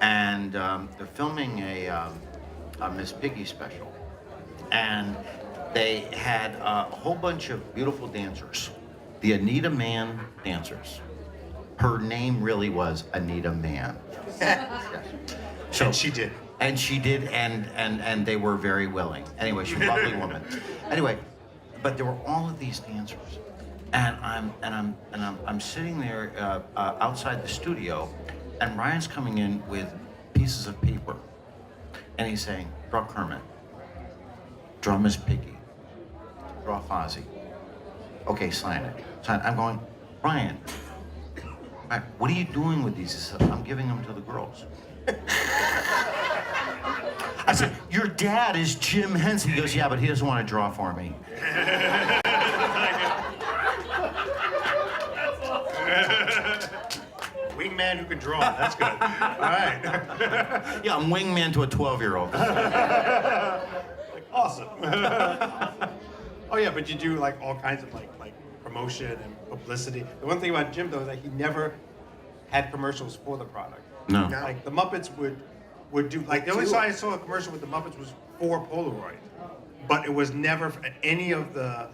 And they're filming a Miss Piggy special. And they had a whole bunch of beautiful dancers, the Anita Mann dancers. Her name really was Anita Mann. So And she did. And she did, and they were very willing. Anyway, she's a lovely woman. Anyway, but there were all of these dancers, and I'm sitting there outside the studio, and Ryan's coming in with pieces of paper, and he's saying, "Draw Kermit, draw Miss Piggy, draw Fozzie. Okay, sign it. Sign. I'm going, Ryan. What are you doing with these? He said, I'm giving them to the girls. I said, your dad is Jim Henson. He goes, yeah, but he doesn't want to draw for me. Wingman who can draw. That's good. All right. Yeah, I'm wingman to a 12-year-old. Awesome. Oh yeah, but you do like all kinds of like promotion and publicity. The one thing about Jim though is that he never had commercials for the product. No. No. Like the Muppets would do like the only time I saw a commercial with the Muppets was for Polaroid, but it was never for any of the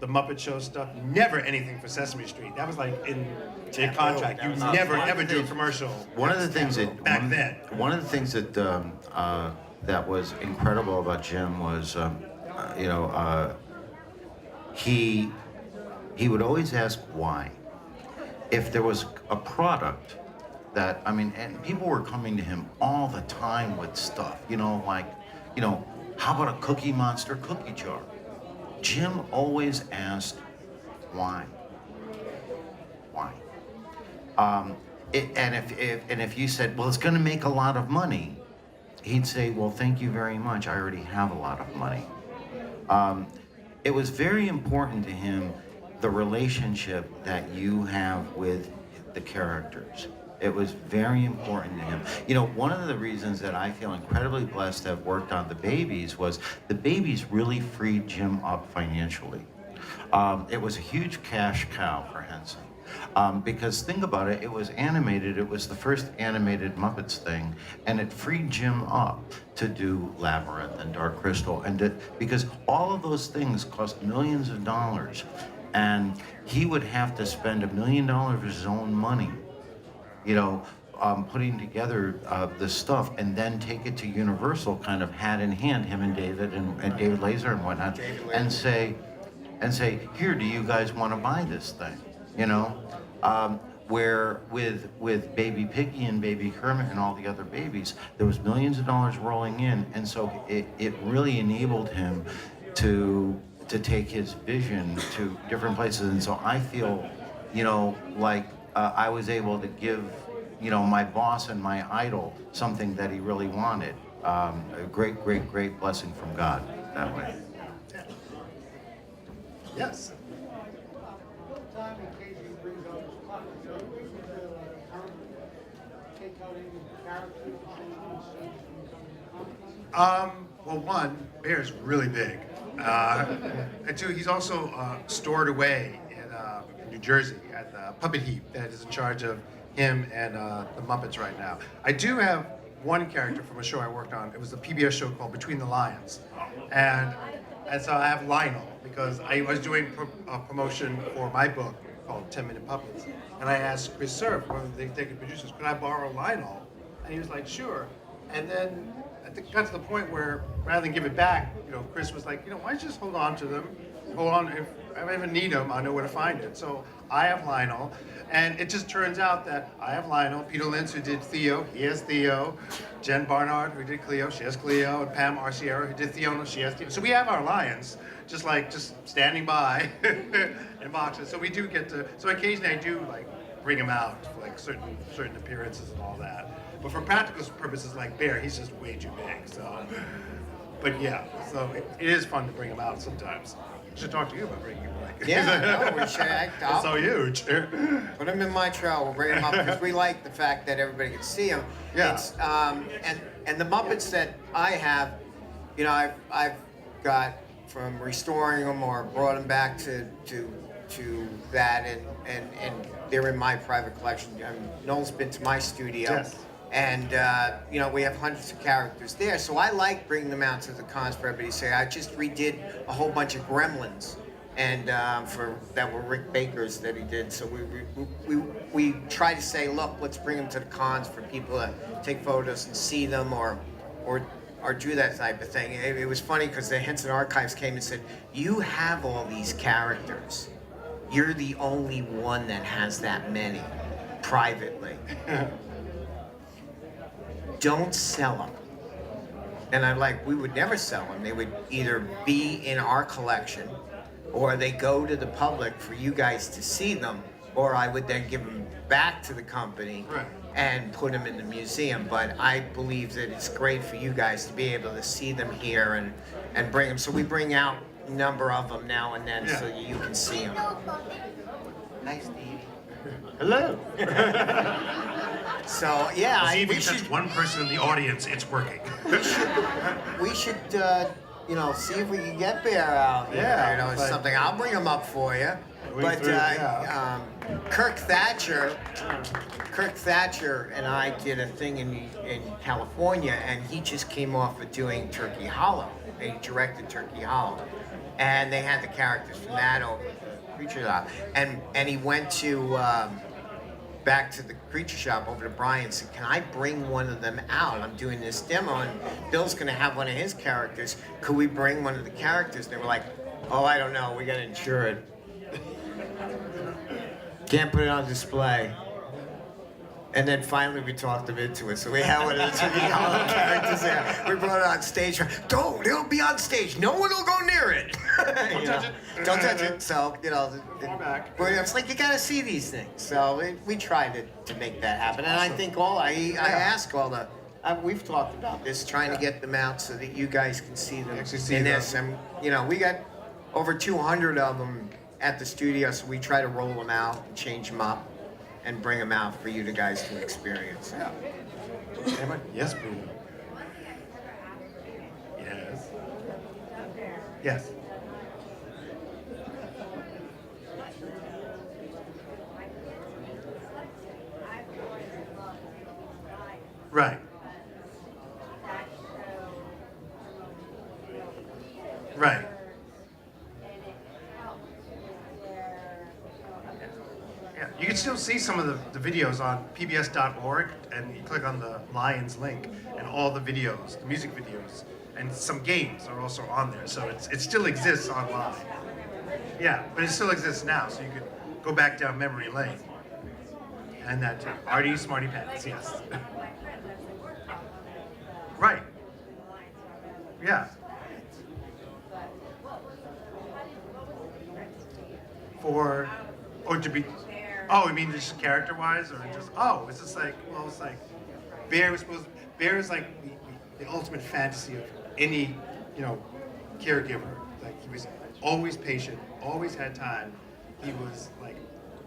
Muppet Show stuff. Never anything for Sesame Street. That was like in the contract. You never ever do a commercial. One of the things that back then. One of the things that that was incredible about Jim was, he would always ask why. If there was a product that, and people were coming to him all the time with stuff, how about a Cookie Monster cookie jar? Jim always asked why. Why? And if you said, well, it's going to make a lot of money, he'd say, well, thank you very much. I already have a lot of money. It was very important to him, the relationship that you have with the characters. It was very important to him. One of the reasons that I feel incredibly blessed to have worked on the babies was the babies really freed Jim up financially. It was a huge cash cow for Henson. Because think about it, it was animated, it was the first animated Muppets thing, and it freed Jim up to do Labyrinth and Dark Crystal, because all of those things cost millions of dollars, and he would have to spend $1 million of his own money, putting together the stuff, and then take it to Universal, kind of hand in hand, him and David and David Laser and whatnot, and say, here, do you guys want to buy this thing? Where with Baby Piggy and Baby Kermit and all the other babies, there was millions of dollars rolling in, and so it really enabled him to take his vision to different places. And so I feel, like I was able to give, my boss and my idol something that he really wanted. A great, great, great blessing from God that way. Yes. Well, one, Bear's really big. And two, he's also stored away in New Jersey at the Puppet Heap that is in charge of him and the Muppets right now. I do have one character from a show I worked on. It was a PBS show called Between the Lions. And so I have Lionel because I was doing a promotion for my book called 10-Minute Puppets. And I asked Chris Cerf, one of the executive producers, could I borrow Lionel? And he was like, sure. And then I think it got to the point where rather than give it back, Chris was like, why don't you just hold on to them? Hold on, if I ever need them, I know where to find it. So I have Lionel, and it just turns out that I have Lionel, Peter Lintz, who did Theo, he has Theo, Jen Barnard, who did Cleo, she has Cleo, and Pam Arciero, who did Fiona, she has Theo. So we have our lions, just standing by in boxes. So we do get to, so occasionally I do bring him out for certain appearances and all that. But for practical purposes, like Bear, he's just way too big. So, but yeah, so it is fun to bring him out sometimes. I should talk to you about bringing him back. Yeah, no, we should act It's up. so huge. Put him in my trail. We'll bring him up because we like the fact that everybody can see him. Yeah. It's, and the Muppets that I have, I've got from restoring them or brought them back to that, and they're in my private collection. Noel's been to my studio. Yes. And, we have hundreds of characters there. So I like bringing them out to the cons for everybody to say, I just redid a whole bunch of Gremlins and that were Rick Baker's that he did. So we try to say, look, let's bring them to the cons for people to take photos and see them or do that type of thing. It was funny because the Henson Archives came and said, you have all these characters. You're the only one that has that many privately. Don't sell them. And I'm like, we would never sell them. They would either be in our collection or they go to the public for you guys to see them, or I would then give them back to the company Right. and put them in the museum. But I believe that it's great for you guys to be able to see them here and bring them. So we bring out a number of them now and then so Yeah. you can see them. Hi, Steve. Hello. So yeah, See if we you touch should one person in the audience, it's working. we should see if we can get Bear out here. Yeah, You know, it's like- something. I'll bring him up for you. We But threw- yeah. Kirk Thatcher and I did a thing in California, and he just came off of doing Turkey Hollow. He directed Turkey Hollow, and they had the characters from that over Creature Shop, and he went to back to the Creature Shop over to Brian and said, "Can I bring one of them out? I'm doing this demo, and Bill's going to have one of his characters. Could we bring one of the characters?" They were like, "Oh, I don't know. We got to insure it." Can't put it on display. And then finally we talked them into it. So we had one of the Turkey Hollow characters there. We brought it on stage. Don't, it'll be on stage. No one will go near it. Don't touch it. Don't touch it. So, Far back. but it's like you gotta see these things. So we tried to make that happen. And I think I ask all the, we've talked about this, trying to get them out so that you guys can see them Actually see in them. this. And, we got over 200 of them at the studio, so we try to roll them out and change them up and bring them out for you guys to experience. Yeah. Yes, Bruno. Yes. Yes. Right. Right. Yeah, you can still see some of the videos on pbs.org, and you click on the Lions link, and all the videos, the music videos, and some games are also on there. So it still exists online. Yeah, but it still exists now, so you could go back down memory lane. And that too. Artie Smarty Pants, yes. Right. Yeah. Or to be, oh, you mean just character-wise, or just, oh, it's just like, well, it's like, Bear is like the ultimate fantasy of any, caregiver. Like, he was always patient, always had time. He was like,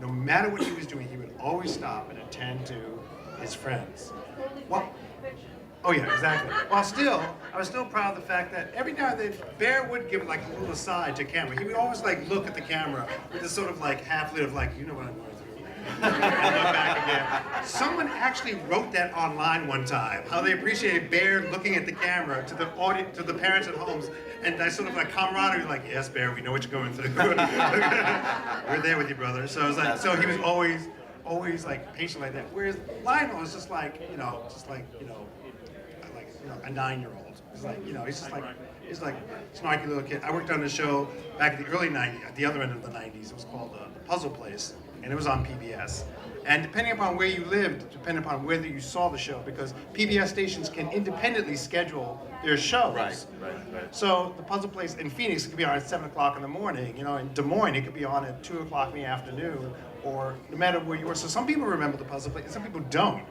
no matter what he was doing, he would always stop and attend to his friends. Well, oh yeah, exactly. While still, I was still proud of the fact that every now and then, Bear would give like a little aside to camera. He would always like look at the camera with this sort of like half lit of like, you know what I'm going through. And look back again. Someone actually wrote that online one time, how they appreciated Bear looking at the camera to the audience, to the parents at homes, and that sort of like camaraderie, like, yes, Bear, we know what you're going through. We're there with you, brother. So it was like, so he was always like patient like that. Whereas Lionel was just like, a 9-year-old. He's like, he's like snarky little kid. I worked on the show back in the early 90s, at the other end of the 90s. It was called The Puzzle Place, and it was on PBS. And depending upon where you lived, depending upon whether you saw the show, because PBS stations can independently schedule their shows. Right. So The Puzzle Place in Phoenix could be on at 7 o'clock in the morning. In Des Moines, it could be on at 2 o'clock in the afternoon, or no matter where you were. So some people remember The Puzzle Place, and some people don't.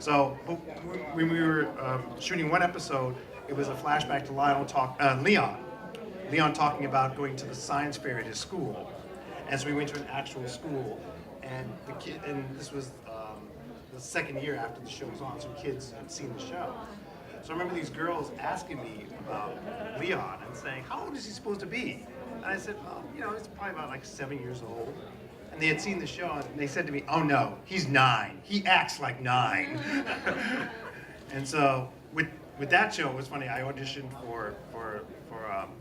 So when we were shooting one episode, it was a flashback to Leon talking about going to the science fair at his school. And so we went to an actual school, and this was the second year after the show was on, so kids had seen the show. So I remember these girls asking me about Leon and saying, how old is he supposed to be? And I said, well, he's probably about like 7 years old. And they had seen the show, and they said to me, oh no, he's 9. He acts like 9. And so with that show, it was funny, I auditioned for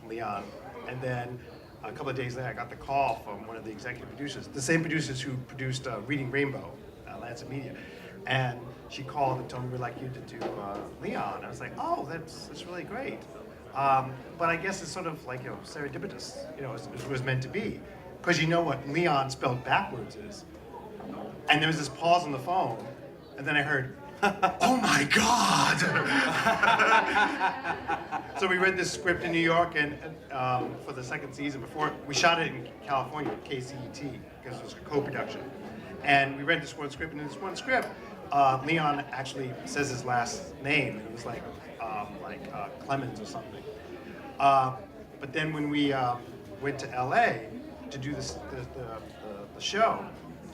Leon, and then a couple of days later, I got the call from one of the executive producers, the same producers who produced Reading Rainbow, Lancet Media. And she called and told me, we'd like you to do Leon. I was like, oh, that's really great. But I guess it's sort of like, serendipitous, it was meant to be. Because you know what Leon spelled backwards is. And there was this pause on the phone, and then I heard Oh my God! So we read this script in New York, and for the second season, before we shot it in California at KCET because it was a co-production. And we read this one script, and in this one script, Leon actually says his last name. It was like Clemens or something. But then when we went to LA to do the show,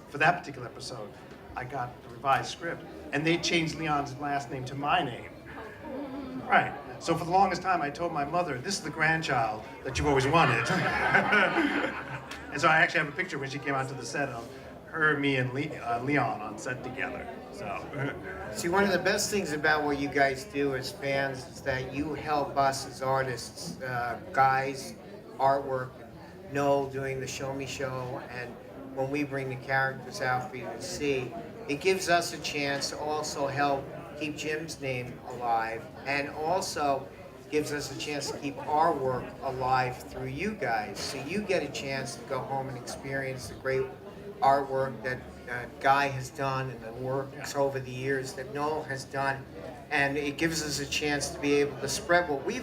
for that particular episode, I got the revised script, and they changed Leon's last name to my name. Right. So for the longest time, I told my mother, "This is the grandchild that you've always wanted." And so I actually have a picture when she came out to the set of her, me, and Leon on set together. So. See, one of the best things about what you guys do as fans is that you help us as artists, guys, artwork, Noel doing the Show Me Show, and when we bring the characters out for you to see, it gives us a chance to also help keep Jim's name alive, and also gives us a chance to keep our work alive through you guys. So you get a chance to go home and experience the great artwork that Guy has done and the works over the years that Noel has done, and it gives us a chance to be able to spread what we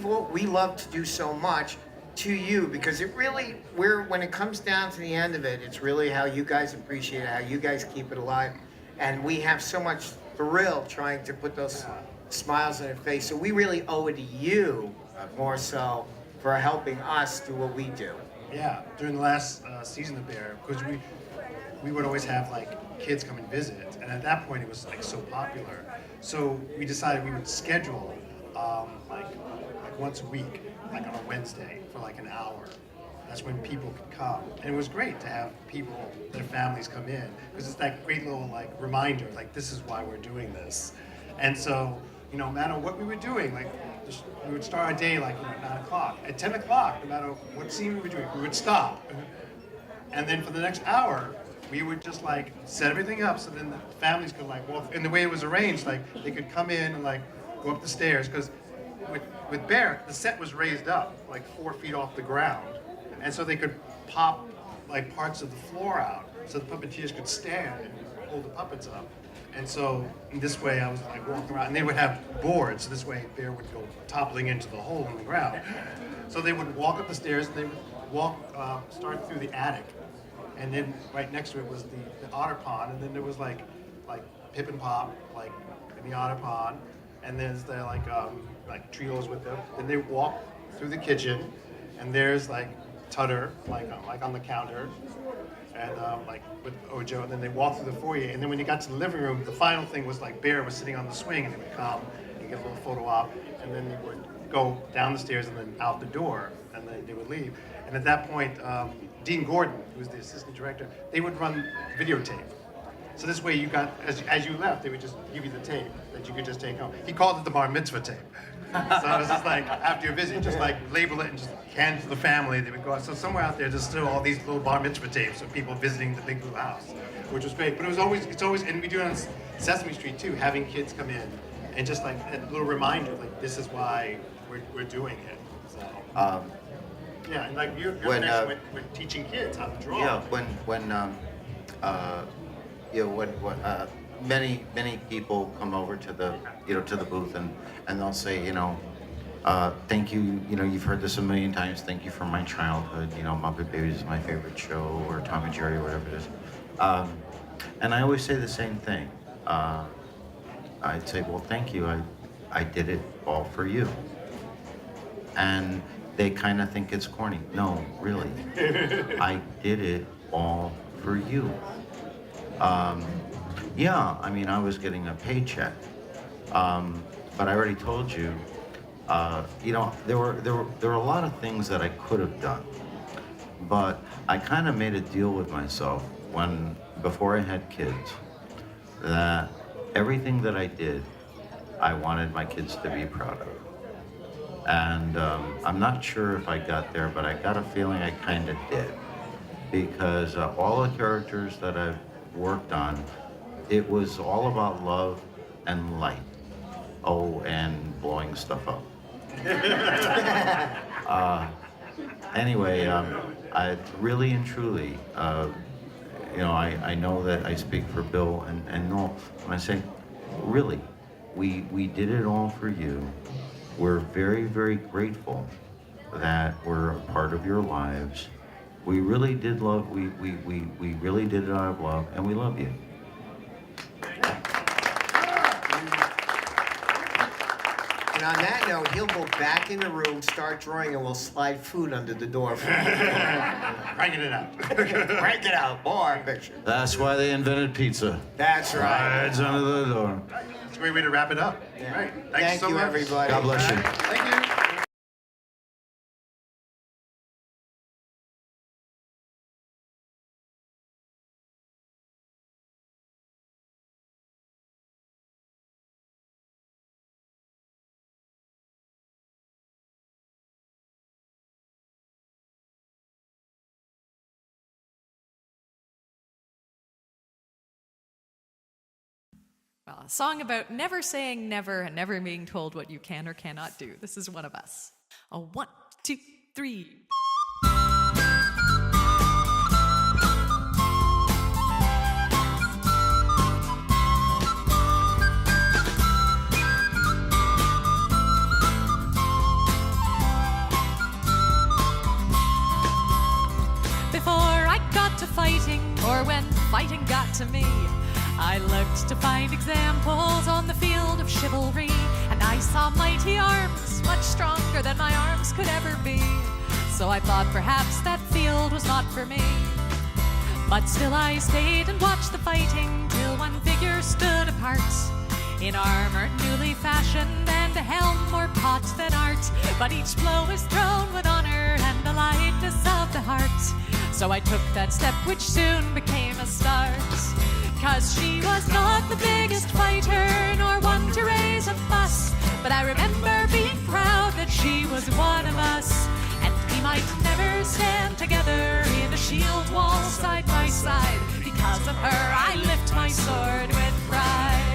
love to do so much to you, because it really, when it comes down to the end of it, it's really how you guys appreciate it, how you guys keep it alive, and we have so much thrill trying to put those smiles on your face. So we really owe it to you more so for helping us do what we do. Yeah, during the last season of Bear, because we would always have like kids come and visit, and at that point it was like so popular. So we decided we would schedule like once a week, like on a Wednesday for like an hour. That's when people could come, and it was great to have people, their families come in, because it's that great little like reminder, like this is why we're doing this. And so, no matter what we were doing, like we would start our day like at 9 o'clock. At 10 o'clock, no matter what scene we were doing, we would stop. And then for the next hour, we would just like set everything up so then the families could like walk. And the way it was arranged, like they could come in and like go up the stairs, because with Bear, the set was raised up like 4 feet off the ground. And so they could pop like parts of the floor out so the puppeteers could stand and hold the puppets up. And so in this way I was like walking around, and they would have boards, so this way Bear would go toppling into the hole in the ground. So they would walk up the stairs, and they would start through the attic. And then right next to it was the otter pond, and then there was like Pip and Pop, like in the otter pond, and there's the like trios with them. Then they walk through the kitchen, and there's like Tutter, like on the counter, and like with Ojo, and then they walk through the foyer, and then when you got to the living room, the final thing was like Bear was sitting on the swing, and they would come and get a little photo op, and then they would go down the stairs and then out the door, and then they would leave. And at that point, Dean Gordon, who was the assistant director, they would run videotape. So this way you got, as you left, they would just give you the tape that you could just take home. He called it the bar mitzvah tape. So it was just like, after your visit, just like label it and just hand it to the family. They would go out. So somewhere out there, there's still all these little bar mitzvah tapes of people visiting the Big Blue House, which was great. But it's always, and we do it on Sesame Street too, having kids come in and just like a little reminder, like this is why we're doing it. So. Yeah, and like you're next with teaching kids how to draw. Yeah, when many people come over to the to the booth and they'll say thank you, you've heard this a million times, thank you for my childhood, Muppet Babies is my favorite show, or Tom and Jerry, or whatever it is, and I always say the same thing. I'd say, well, thank you, I did it all for you. And they kind of think it's corny. No, really. I did it all for you. Yeah, I mean, I was getting a paycheck. But I already told you, there were a lot of things that I could have done. But I kind of made a deal with myself before I had kids, that everything that I did, I wanted my kids to be proud of. And I'm not sure if I got there, but I got a feeling I kind of did. Because all the characters that I've worked on, it was all about love and light. Oh, and blowing stuff up. Anyway, I really and truly, I know that I speak for Bill and Noel when I say really, we did it all for you. We're very, very grateful that we're a part of your lives. We really did love, we really did it out of love, and we love you. And on that note, he'll go back in the room, start drawing, and we'll slide food under the door for him. Cranking it out. Crank it out, more picture. That's why they invented pizza. That's right. Rides under the door. That's a great way to wrap it up. Yeah. Right. Thank Thanks so you, much. everybody. God bless you. Thank you. Well, a song about never saying never and never being told what you can or cannot do. This is one of us. A 1, 2, 3. Before I got to fighting, or when fighting got to me, I looked to find examples on the field of chivalry, and I saw mighty arms, much stronger than my arms could ever be. So I thought perhaps that field was not for me. But still I stayed and watched the fighting till one figure stood apart, in armor newly fashioned and a helm more pot than art. But each blow was thrown with honor and the lightness of the heart. So I took that step which soon became a start. 'Cause she was not the biggest fighter, nor one to raise a fuss, but I remember being proud that she was one of us. And we might never stand together in a shield wall side by side. Because of her I lift my sword with pride.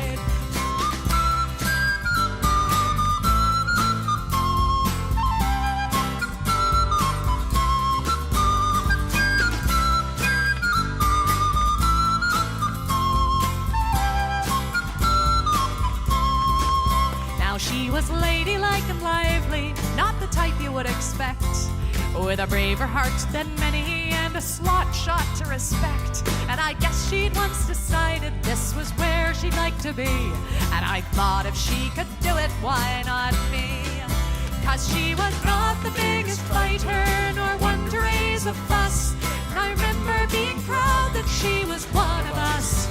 She was ladylike and lively, not the type you would expect, with a braver heart than many and a slot shot to respect. And I guess she'd once decided this was where she'd like to be, and I thought if she could do it, why not me? 'Cause she was not the biggest fighter, nor one to raise a fuss, and I remember being proud that she was one of us.